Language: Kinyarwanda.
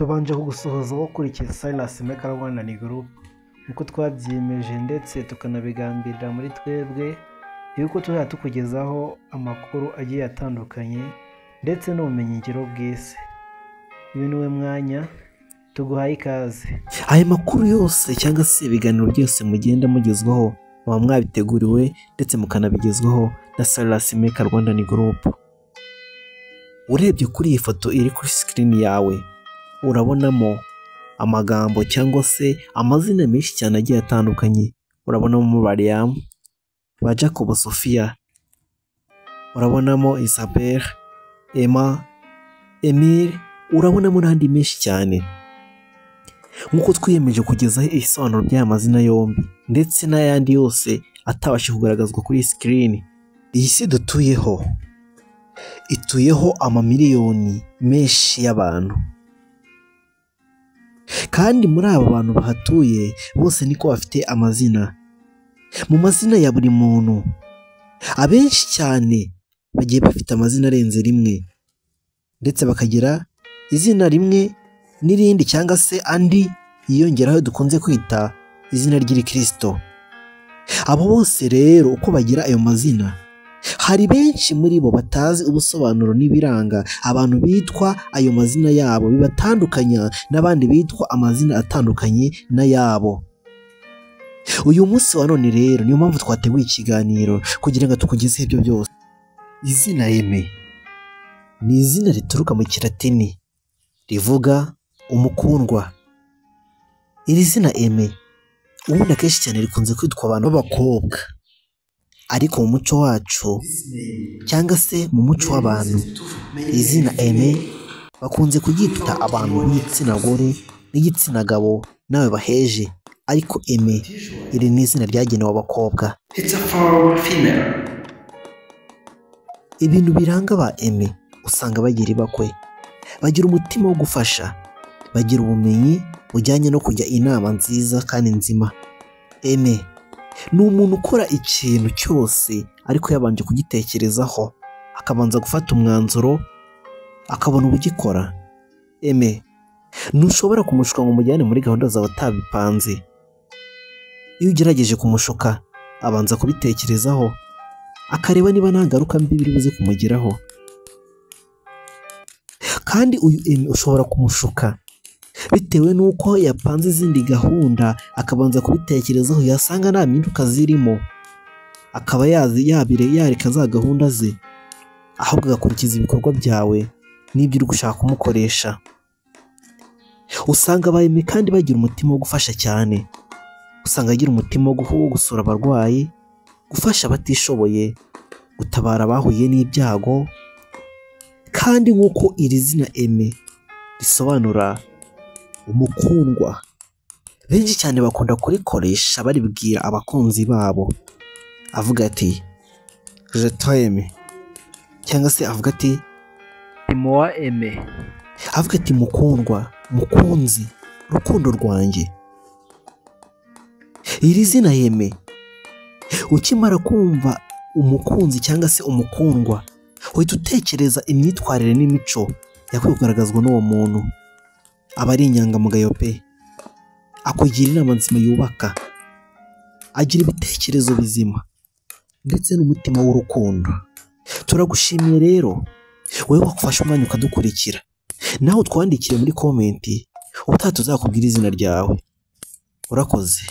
tubanje kugusohoza wakurikiye Silas Maker Rwanda Group nkuko twabyimeje ndetse tukanabigambirira muri twebwe yuko tuzajya tukugezaho amakuru agiye atandukanye ndetse n'ubumenyi ngiro bw'isi. Uyu niwe mwanya tuguhaye ikaze. Aya makuru yose cyangwa se ibiganiro byose mugenda mugezwaho muba mwabiteguriwe ndetse mukanabigezwaho na Silas Maker Rwanda Group. Urebye kuri iyi foto iri kuri screen yawe urabonamo amagambo cyangwa se amazina menshi cyane agiye atandukanye. Urabonamo Mariam, ba Jacob Sophia, urabonamo Isabelle, Emma, Emile, urabonamo n'andi menshi cyane. Nkuko twiyemeje kugezaho ibisobanuro by'aya mazina yombi ndetse n'ayandi yose atabasha kugaragazwa kuri screen. Iyi si dutuyeho ituyeho amamiliyoni menshi y'abantu, kandi muri aba bantu bahatuye bose niko bafite amazina. Mu mazina ya buri muntu abenshi cyane bagiye bafite amazina arenze rimwe ndetse bakagira izina rimwe n'irindi cyangwa se andi yiyongeraho dukunze kwita izina ry'Ikristo. Abo bose rero uko bagira ayo mazina, hari benshi muri bo batazi ubusobanuro n'ibiranga abantu bitwa ayo mazina yabo bibatandukanya n'abandi bitwa amazina atandukanye n'ayabo. Uyu munsi wa none rero niyo mpamvu twateguye ikiganiro kugira ngo tukugezeho ibyo byose. Izina Aime ni izina rituruka mu Kilatini rivuga umukundwa. Iri zina Aime ubundi akenshi cyane rikunze kwitwa abantu b'abakobwa, ariko mu muco wacu cyangwa se mu muco w'abantu izina Aime bakunze kuryita abantu b'igitsina gore n'igitsina gabo nawe baheje, ariko Aime iri ni izina ryagenewe abakobwa. Ibintu biranga ba Aime usanga bagira ibakwe, bagira umutima wo gufasha, bagira ubumenyi bujyanye no kujya inama nziza kandi nzima. Aime ni umuntu ukora ikintu cyose ariko yabanje kugitekerezaho akabanza gufata umwanzuro akabona ubugikora. Aime ntushobora kumushuka ngo umujyane muri gahunda zawe atabipanze. Iyo ugerageje kumushuka abanza kubitekerezaho akareba niba nta ngaruka mbi biri buze kumugeraho. Kandi uyu Aime ushobora kumushuka bitewe n'uko yapanze izindi gahunda akabanza kubitekerezaho, yasanga nta mpinduka zirimo akaba yareka za gahunda ze ahubwo agakurikiza ibikorwa byawe n'ibyo uri gushaka kumukoresha. Usanga Aime kandi bagira umutima wo gufasha cyane, usanga agira umutima wo gusura abarwayi, gufasha abatishoboye, gutabara abahuye n'ibyago. Kandi nk'uko iri zina Aime risobanura umukundwa, benshi cyane bakunda kurikoresha baribwira abakunzi babo avuga ati je t'aime, cyangwa se avuga ati moi Aime, avuga ati mukundwa, mukunzi, rukundo rwanjye. Iri zina Aime ukimara kumva umukunzi cyangwa se umukundwa uhita utekereza imyitwarire n'imico yakwiye kugaragazwa n'uwo muntu. Aba ari inyangamugayo pe, akugira inama nzima yubaka, agira ibitekerezo bizima ndetse n'umutima w'urukundo. Turagushimiye rero wowe wakufasha umwanya ukadukurikira, nawe utwandikire muri komenti ubutaha tuzakubwira izina ryawe. Urakoze.